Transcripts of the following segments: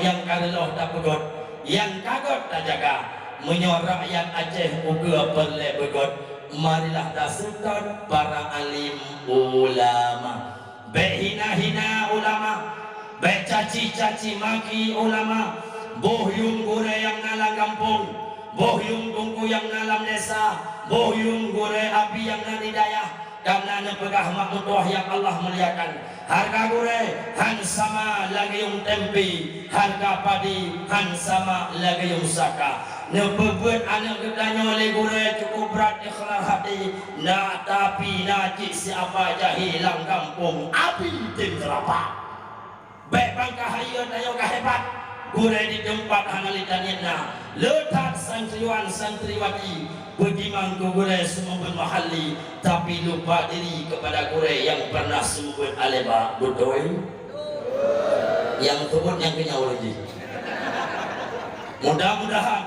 yang kareloh tak pegot, yang kagot tak jaga, menyor rakyat Aceh uga perle begot. Marilah tasutut para alim ulama, be hina-hina ulama, be caci-caci maki ulama, bohyung gure yang nalang kampung, bohyung tungku yang nalam desa, bohyung gure api yang nadi daya. Karena nepegah makmutuah yang Allah muliakan, harga gure han sama lagi yung tempi, harga padi han sama lagi yung saka. Nepebuat anak gedanya oleh gure cukup berat ikhlas hati, na tapi najik siapa aja hilang kampung api tim kelapa. Baik bangka hayat ayo hebat gure di tempat hanalitannya letak santriwan santriwati berdimang ke gure sumber mahali, tapi lupa diri kepada gure yang pernah sumber aleba betul yang kebut yang kenyau lagi. Mudah-mudahan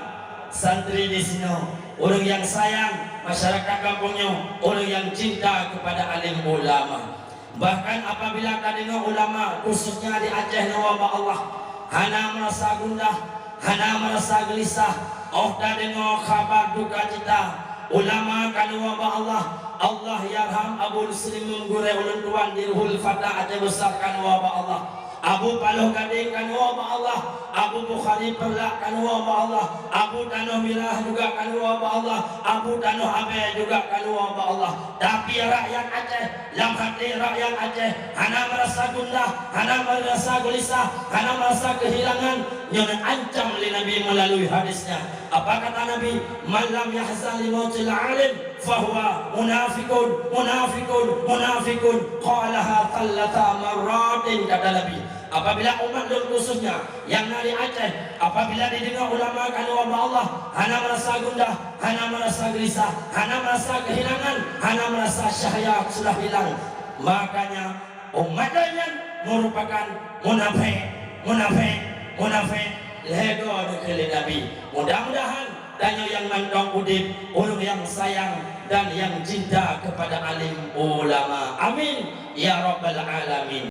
santri di sini orang yang sayang masyarakat kampungnya, orang yang cinta kepada alim ulama. Bahkan apabila kadang ulama khususnya di Aceh wabah Allah hana merasa gundah, hana merasa gelisah, oh kadang kabar duka cita, ulama kan wabah Allah, Allah yarham Abu Muslim menggure ulun tuan dirhul fatah Aceh besar kan wabah Allah, Abu Paloh Gading kan wabah Allah, Abu Bukhari Perlak kan wabah Allah, Abu Tanoh Mirah juga kan wabah Allah, Abu Tanoh Abe juga kan wabah Allah. Tapi rakyat Aceh, dalam hati rakyat Aceh hana merasa gundah, hana merasa gelisah, hana merasa kehilangan. Yang ancam oleh Nabi melalui hadisnya. Apa kata Nabi? Malam yahzan li mautil alim fahuwa munafikun, munafikun, munafikun. Qalaha thallata marratin, kata Nabi. Apabila umat dan khususnya yang dari Aceh, apabila didengar ulama kan wabah Allah, hana merasa gundah, hana merasa gelisah, hana merasa kehilangan, hana merasa syahya sudah hilang. Makanya umat lain merupakan munafik, munafik, munafik. Lego dekeli Nabi. Mudah-mudahan danyo yang nandong udip, orang yang sayang dan yang cinta kepada alim ulama. Amin ya rabbal alamin.